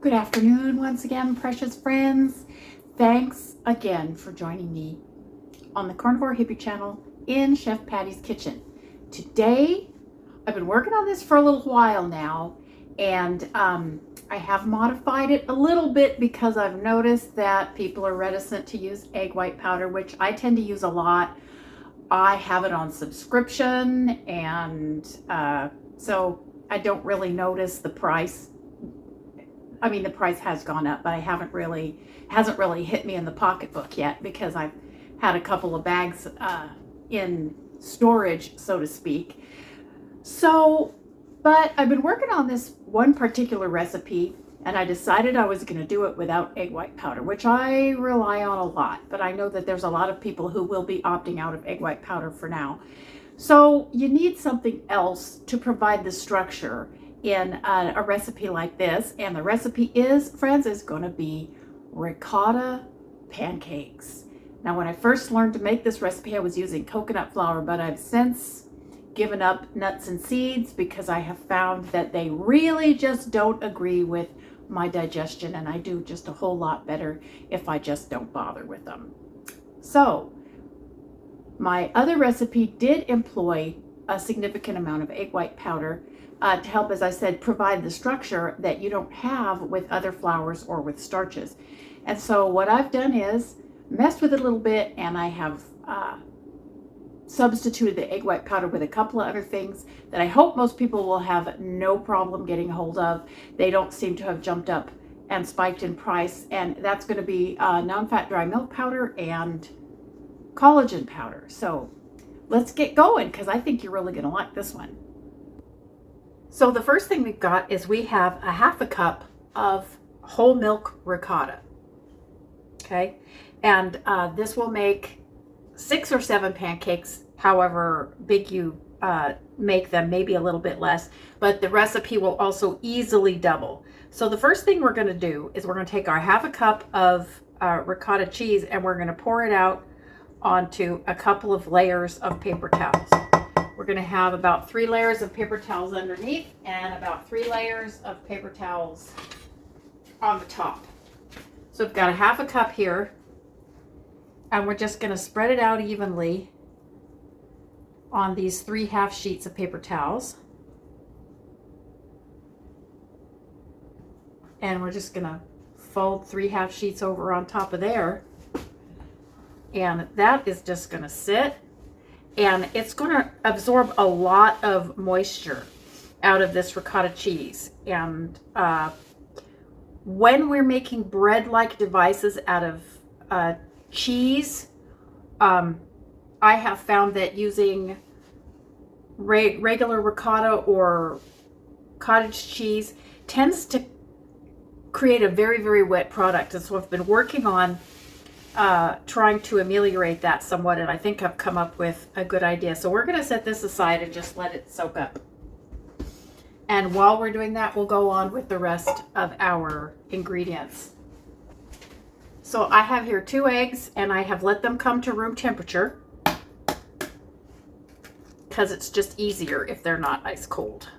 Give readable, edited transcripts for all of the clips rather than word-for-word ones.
Good afternoon once again, precious friends. Thanks again for joining me on the Carnivore Hippie channel in Chef Patty's kitchen. Today, I've been working on this for a little while now, and I have modified it a little bit because I've noticed that people are reticent to use egg white powder, which I tend to use a lot. I have it on subscription, and so I don't really notice the price. I mean, the price has gone up, but hasn't really hit me in the pocketbook yet because I've had a couple of bags in storage, so to speak. So, but I've been working on this one particular recipe, and I decided I was going to do it without egg white powder, which I rely on a lot, but I know that there's a lot of people who will be opting out of egg white powder for now. So you need something else to provide the structure in a recipe like this, and the recipe is going to be ricotta pancakes. Now, when I first learned to make this recipe, I was using coconut flour, but I've since given up nuts and seeds because I have found that they really just don't agree with my digestion, and I do just a whole lot better if I just don't bother with them. So my other recipe did employ a significant amount of egg white powder to help, as I said, provide the structure that you don't have with other flours or with starches. And so what I've done is messed with it a little bit, and I have substituted the egg white powder with a couple of other things that I hope most people will have no problem getting a hold of. They don't seem to have jumped up and spiked in price, and that's going to be non-fat dry milk powder and collagen powder. So let's get going, because I think you're really going to like this one. So the first thing we've got is we have a half a cup of whole milk ricotta. Okay, and this will make 6 or 7 pancakes, however big you make them, maybe a little bit less, but the recipe will also easily double. So the first thing we're going to do is we're going to take our half a cup of ricotta cheese, and we're going to pour it out onto a couple of layers of paper towels. We're going to have about 3 layers of paper towels underneath and about 3 layers of paper towels on the top. So I've got a half a cup here, and we're just going to spread it out evenly on these 3 half sheets of paper towels. And we're just going to fold 3 half sheets over on top of there. And that is just going to sit, and it's going to absorb a lot of moisture out of this ricotta cheese. And when we're making bread-like devices out of cheese, I have found that using regular ricotta or cottage cheese tends to create a very, very wet product. And so I've been working on trying to ameliorate that somewhat, and I think I've come up with a good idea. So we're going to set this aside and just let it soak up. And while we're doing that, we'll go on with the rest of our ingredients. So I have here 2 eggs, and I have let them come to room temperature because it's just easier if they're not ice cold.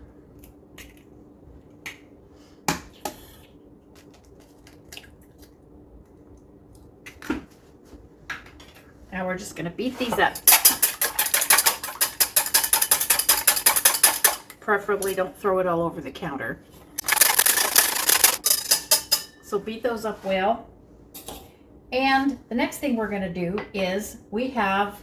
Now we're just going to beat these up. Preferably don't throw it all over the counter. So beat those up well. And the next thing we're going to do is we have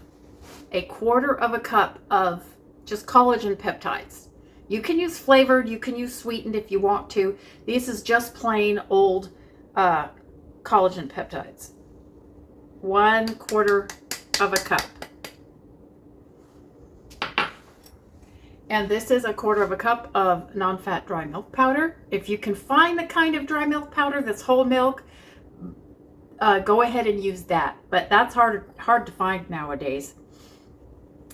a 1/4 cup of just collagen peptides. You can use flavored, you can use sweetened if you want to. This is just plain old collagen peptides. 1/4 cup. And this is a 1/4 cup of non-fat dry milk powder. If you can find the kind of dry milk powder that's whole milk, go ahead and use that. But that's hard to find nowadays.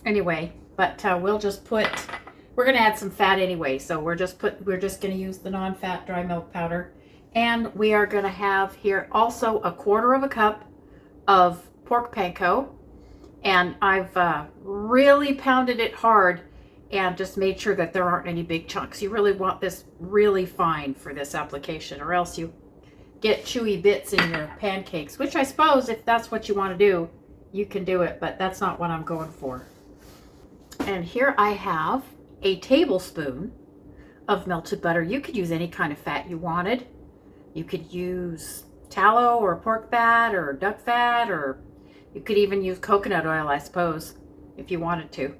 Anyway, but we'll just we're going to add some fat anyway, so we're just going to use the non-fat dry milk powder. And we are going to have here also a 1/4 cup of pork panko, and I've really pounded it hard and just made sure that there aren't any big chunks. You really want this really fine for this application, or else you get chewy bits in your pancakes, which I suppose if that's what you want to do, you can do it, but that's not what I'm going for. And here I have a tablespoon of melted butter. You could use any kind of fat you wanted. You could use tallow or pork fat or duck fat, or you could even use coconut oil, I suppose, if you wanted to.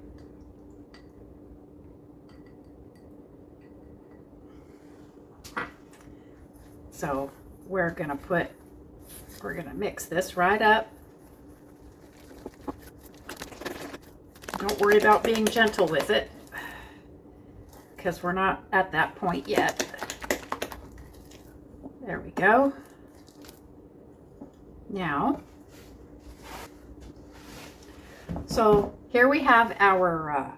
So we're gonna mix this right up. Don't worry about being gentle with it, because we're not at that point yet. There we go. Now, so here we have our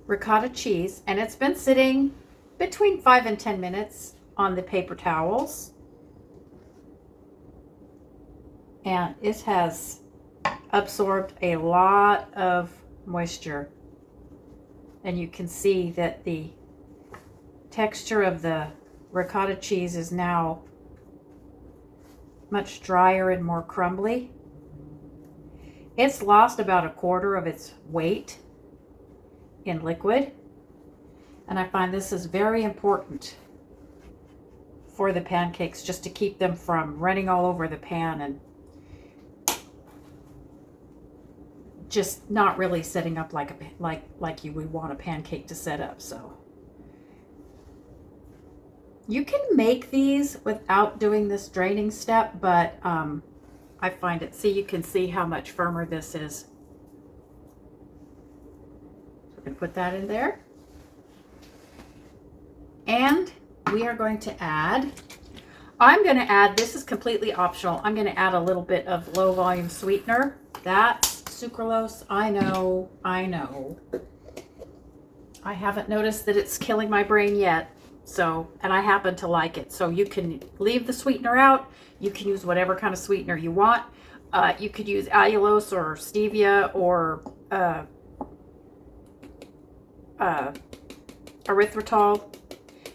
ricotta cheese, and it's been sitting between 5 and 10 minutes on the paper towels, and it has absorbed a lot of moisture, and you can see that the texture of the ricotta cheese is now much drier and more crumbly. It's lost about a quarter of its weight in liquid, and I find this is very important for the pancakes, just to keep them from running all over the pan and just not really setting up like you would want a pancake to set up. So you can make these without doing this draining step, but I find it, see, you can see how much firmer this is. So we're going to put that in there. And we are going to add, this is completely optional, I'm going to add a little bit of low volume sweetener. That's sucralose. I know. I haven't noticed that it's killing my brain yet. So, and I happen to like it. So you can leave the sweetener out. You can use whatever kind of sweetener you want. You could use allulose or stevia or erythritol.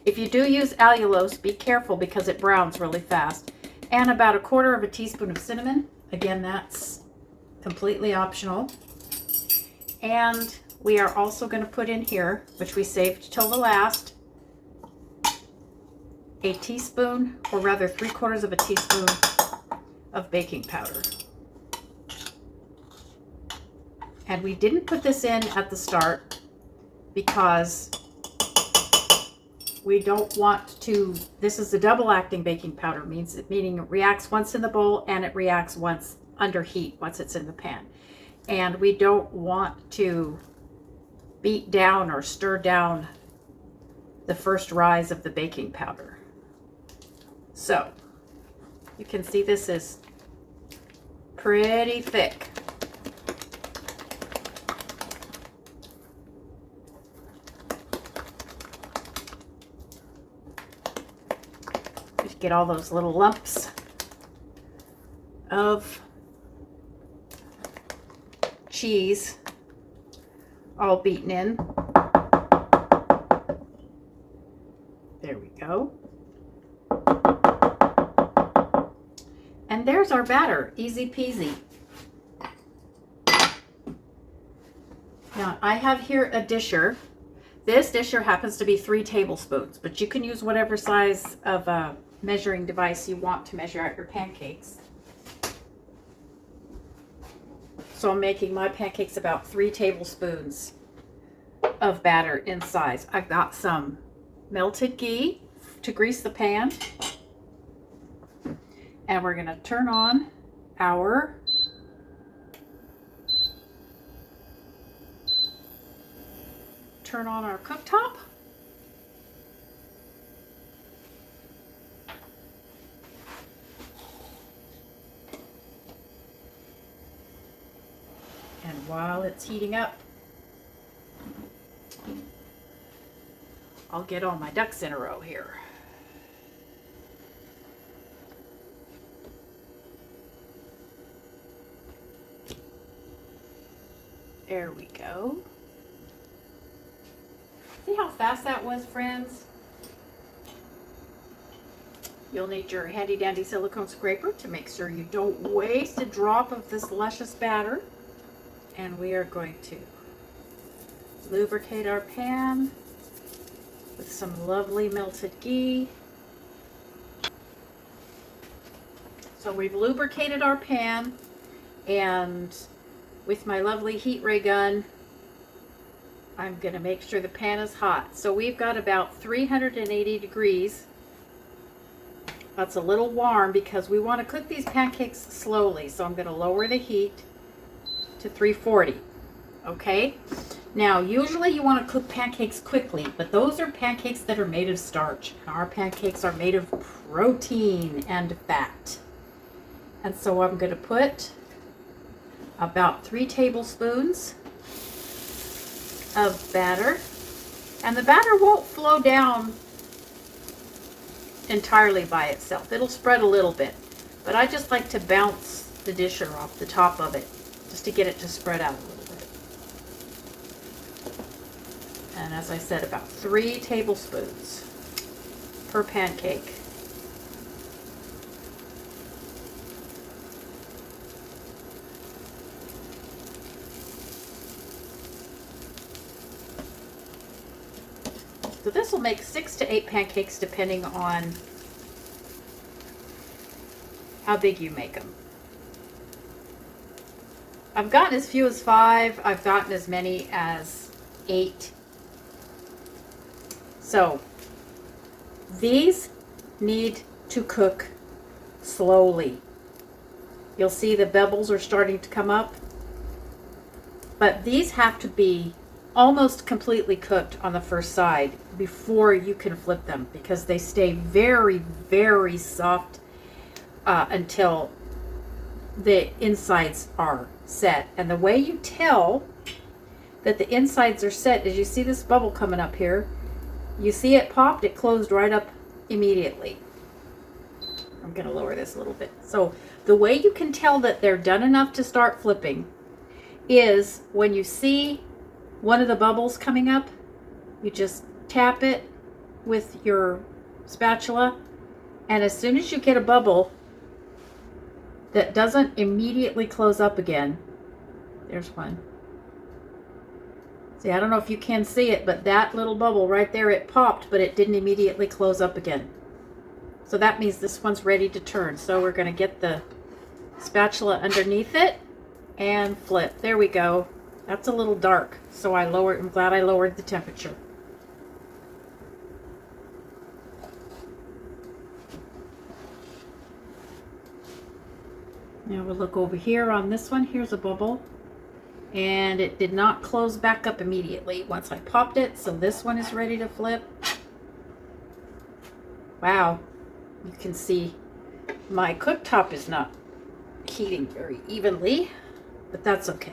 If you do use allulose, be careful because it browns really fast. And about 1/4 teaspoon of cinnamon. Again, that's completely optional. And we are also going to put in here, which we saved till the last, a teaspoon, or rather 3/4 teaspoon of baking powder. And we didn't put this in at the start because we don't want to, this is a double acting baking powder, meaning it reacts once in the bowl and it reacts once under heat once it's in the pan. And we don't want to beat down or stir down the first rise of the baking powder. So you can see this is pretty thick. Just get all those little lumps of cheese all beaten in. There we go. And there's our batter, easy peasy. Now I have here a disher. This disher happens to be 3 tablespoons, but you can use whatever size of a measuring device you want to measure out your pancakes. So I'm making my pancakes about 3 tablespoons of batter in size. I've got some melted ghee to grease the pan. And we're going to turn on our cooktop. And while it's heating up, I'll get all my ducks in a row here. There we go. See how fast that was, friends? You'll need your handy dandy silicone scraper to make sure you don't waste a drop of this luscious batter. And we are going to lubricate our pan with some lovely melted ghee. So we've lubricated our pan, and with my lovely heat ray gun, I'm going to make sure the pan is hot. So we've got about 380 degrees. That's a little warm because we want to cook these pancakes slowly. So I'm going to lower the heat to 340. Okay? Now, usually you want to cook pancakes quickly, but those are pancakes that are made of starch. Our pancakes are made of protein and fat. And so I'm going to put about 3 tablespoons of batter. And the batter won't flow down entirely by itself. It'll spread a little bit. But I just like to bounce the disher off the top of it just to get it to spread out a little bit. And as I said, about 3 tablespoons per pancake. So this will make 6 to 8 pancakes depending on how big you make them. I've gotten as few as 5. I've gotten as many as 8. So these need to cook slowly. You'll see the bubbles are starting to come up. But these have to be almost completely cooked on the first side before you can flip them, because they stay very, very soft until the insides are set. And the way you tell that the insides are set is you see this bubble coming up here. You see it popped, it closed right up immediately. I'm going to lower this a little bit. So the way you can tell that they're done enough to start flipping is when you see one of the bubbles coming up, you just tap it with your spatula, and as soon as you get a bubble that doesn't immediately close up again, there's one. See, I don't know if you can see it, but that little bubble right there, it popped, but it didn't immediately close up again. So that means this one's ready to turn. So we're going to get the spatula underneath it and flip. There we go. That's a little dark, so I'm glad I lowered the temperature. Now we'll look over here on this one. Here's a bubble, and it did not close back up immediately once I popped it, so this one is ready to flip. Wow, you can see my cooktop is not heating very evenly, but that's okay.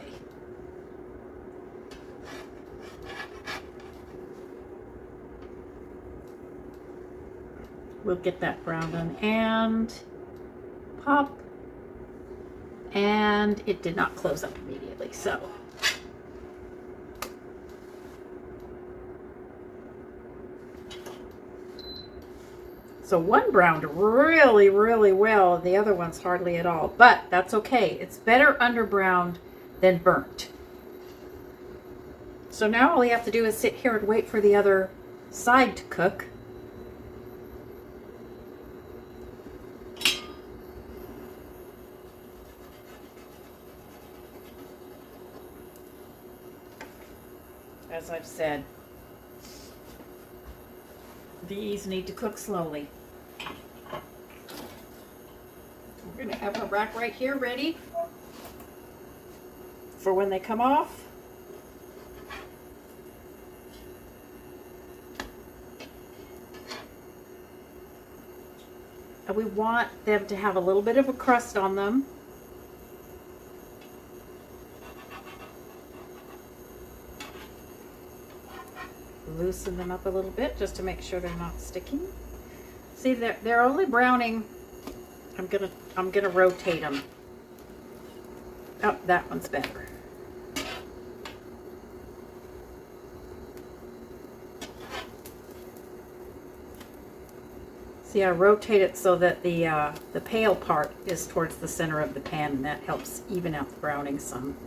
We'll get that brown done and pop, and it did not close up immediately. So one browned really, really well, the other one's hardly at all, but that's okay. It's better underbrowned than burnt. So now all you have to do is sit here and wait for the other side to cook. As I've said, these need to cook slowly. We're going to have a rack right here ready for when they come off. And we want them to have a little bit of a crust on them. Loosen them up a little bit just to make sure they're not sticking. See, they're only browning. I'm gonna rotate them. Oh, that one's better. See, I rotate it so that the pale part is towards the center of the pan, and that helps even out the browning some.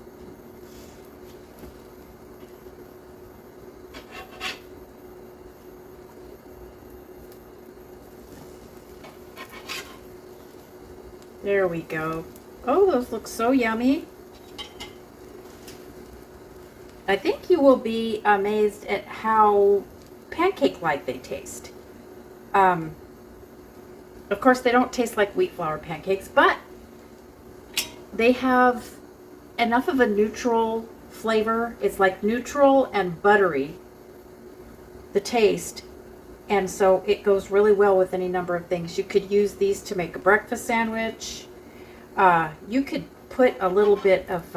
There we go. Oh, those look so yummy. I think you will be amazed at how pancake-like they taste. Of course, they don't taste like wheat flour pancakes, but they have enough of a neutral flavor. It's like neutral and buttery, the taste. And so it goes really well with any number of things. You could use these to make a breakfast sandwich. You could put a little bit of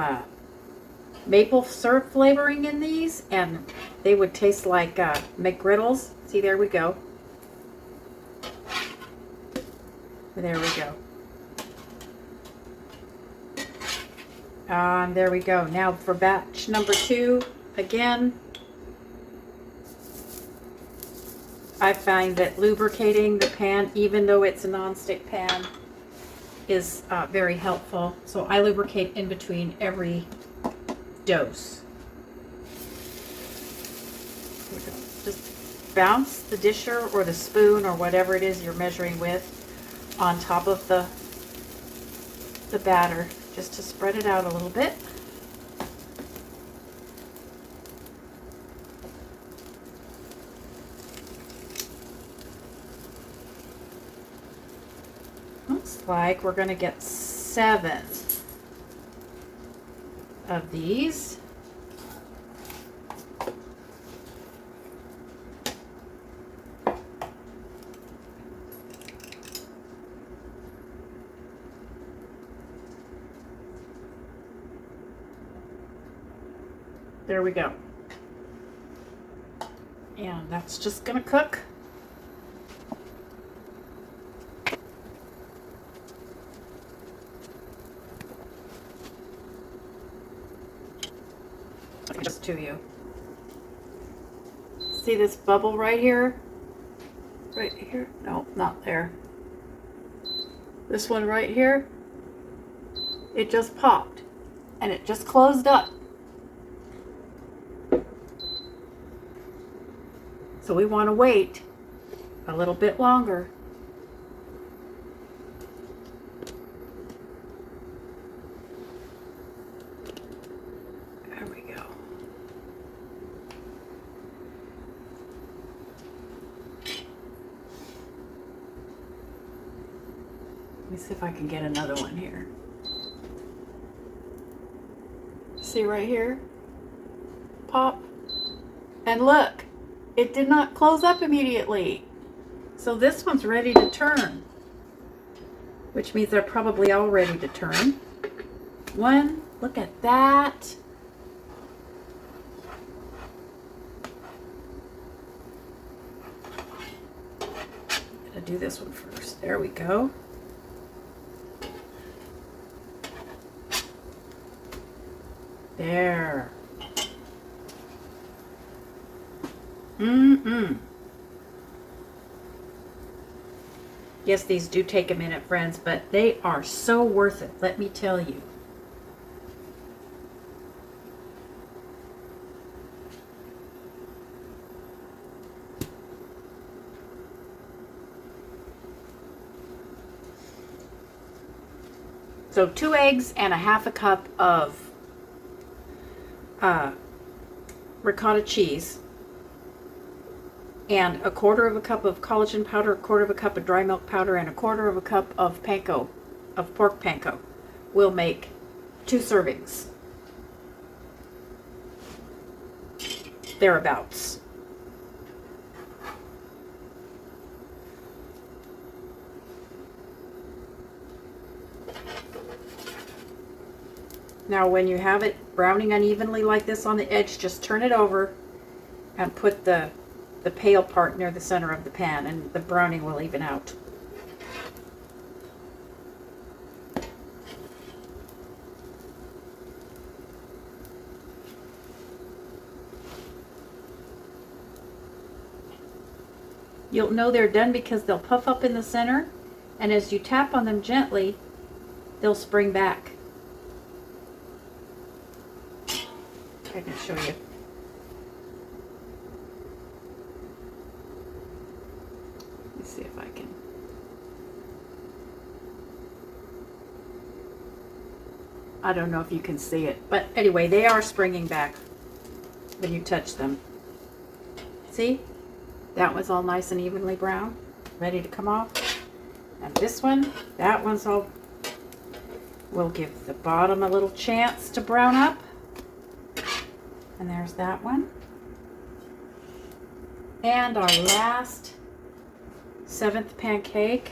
maple syrup flavoring in these, and they would taste like McGriddles. See, there we go. There we go. There we go. Now for batch number 2, again, I find that lubricating the pan, even though it's a non-stick pan, is very helpful. So I lubricate in between every dose. Just bounce the disher or the spoon or whatever it is you're measuring with on top of the batter, just to spread it out a little bit. Looks like we're going to get 7 of these. There we go. And that's just going to cook. Just to you. See this bubble right here? Right here? No, not there. This one right here? It just popped and it just closed up. So we want to wait a little bit longer. There we go. Let me see if I can get another one here. See right here? Pop. And look, it did not close up immediately. So this one's ready to turn, which means they're probably all ready to turn. One, look at that. I'm gonna do this one first. There we go. There. Yes, these do take a minute, friends, but they are so worth it, let me tell you. So 2 eggs and a half a cup of ricotta cheese, and a quarter of a cup of collagen powder, a quarter of a cup of dry milk powder, and a quarter of a cup of panko, of pork panko, will make 2 servings. Thereabouts. Now when you have it browning unevenly like this on the edge, just turn it over and put the pale part near the center of the pan, and the browning will even out. You'll know they're done because they'll puff up in the center, and as you tap on them gently, they'll spring back. I can show you. Let's see if I can. I don't know if you can see it, but anyway, they are springing back when you touch them. See? That one's all nice and evenly brown, ready to come off. And this one, that one's all, we'll give the bottom a little chance to brown up. And there's that one. And our last 7th pancake.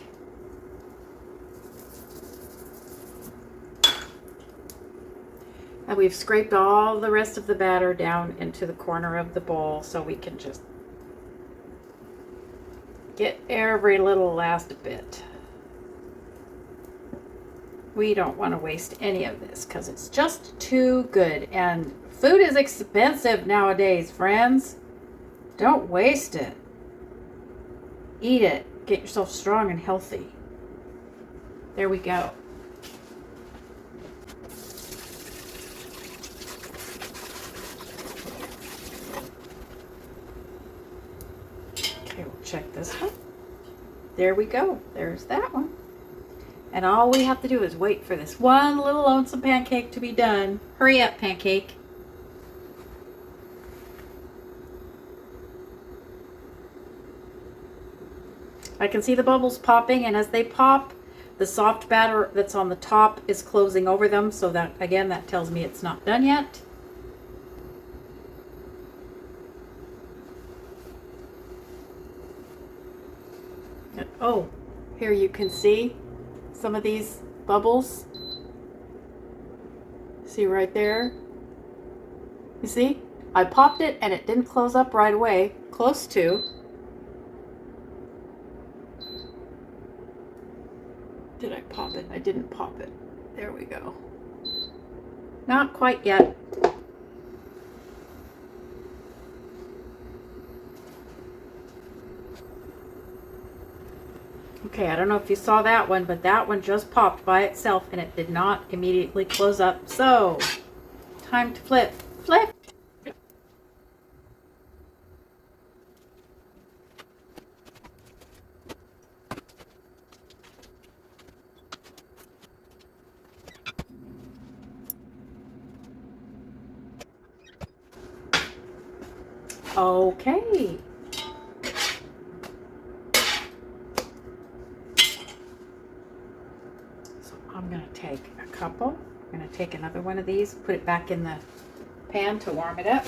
And we've scraped all the rest of the batter down into the corner of the bowl so we can just get every little last bit. We don't want to waste any of this because it's just too good. And food is expensive nowadays, friends. Don't waste it. Eat it. Get yourself strong and healthy. There we go. Okay, we'll check this one. There we go. There's that one. And all we have to do is wait for this one little lonesome pancake to be done. Hurry up, pancake. I can see the bubbles popping, and as they pop, the soft batter that's on the top is closing over them. So that, again, that tells me it's not done yet. And, oh, here you can see some of these bubbles. See right there? You see? I popped it and it didn't close up right away. Close to. Did I pop it? I didn't pop it. There we go. Not quite yet. Okay, I don't know if you saw that one, but that one just popped by itself and it did not immediately close up. So, time to flip. Flip! Okay. I'm going to take a couple. I'm going to take another one of these, put it back in the pan to warm it up.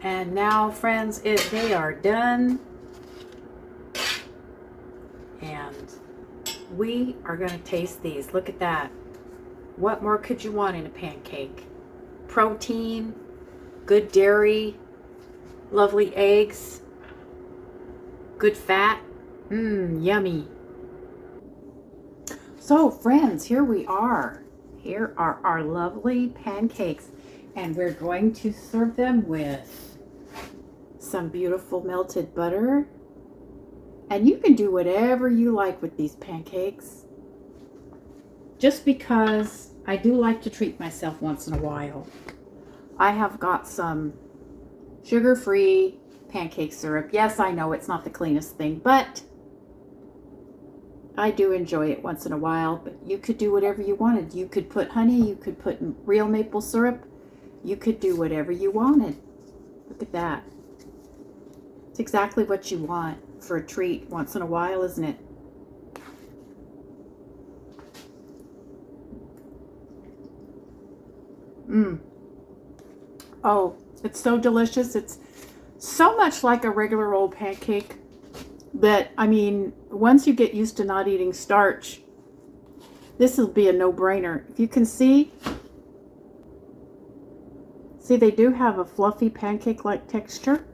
And now, friends, they are done. And we are going to taste these. Look at that. What more could you want in a pancake? Protein, good dairy, lovely eggs, good fat. Yummy. So, friends, here we are. Here are our lovely pancakes. And we're going to serve them with some beautiful melted butter. And you can do whatever you like with these pancakes. Just because I do like to treat myself once in a while. I have got some sugar-free pancake syrup. Yes, I know it's not the cleanest thing, but I do enjoy it once in a while. But you could do whatever you wanted. You could put honey, you could put real maple syrup. You could do whatever you wanted. Look at that. It's exactly what you want for a treat once in a while, isn't it? Oh, it's so delicious. It's so much like a regular old pancake that, I mean, once you get used to not eating starch, this will be a no-brainer. If you can see, See, they do have a fluffy pancake-like texture.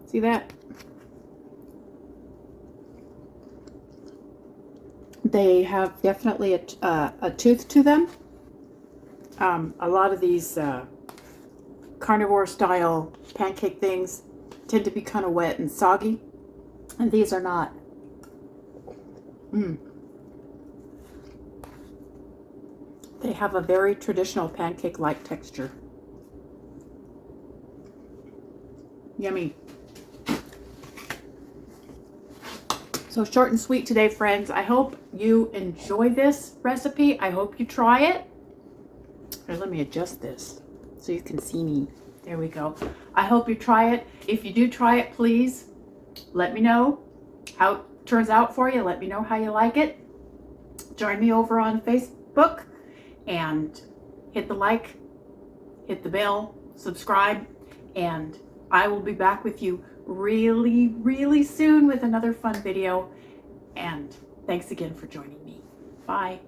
See that? They have definitely a tooth to them. A lot of these carnivore style pancake things tend to be kind of wet and soggy, and these are not. They have a very traditional pancake-like texture. Yummy. So short and sweet today, friends. I hope you enjoy this recipe. I hope you try it. Here, let me adjust this so you can see me. There we go. I hope you try it. If you do try it, please let me know how it turns out for you. Let me know how you like it. Join me over on Facebook and hit the like, hit the bell, subscribe, and I will be back with you really soon with another fun video. And thanks again for joining me. Bye.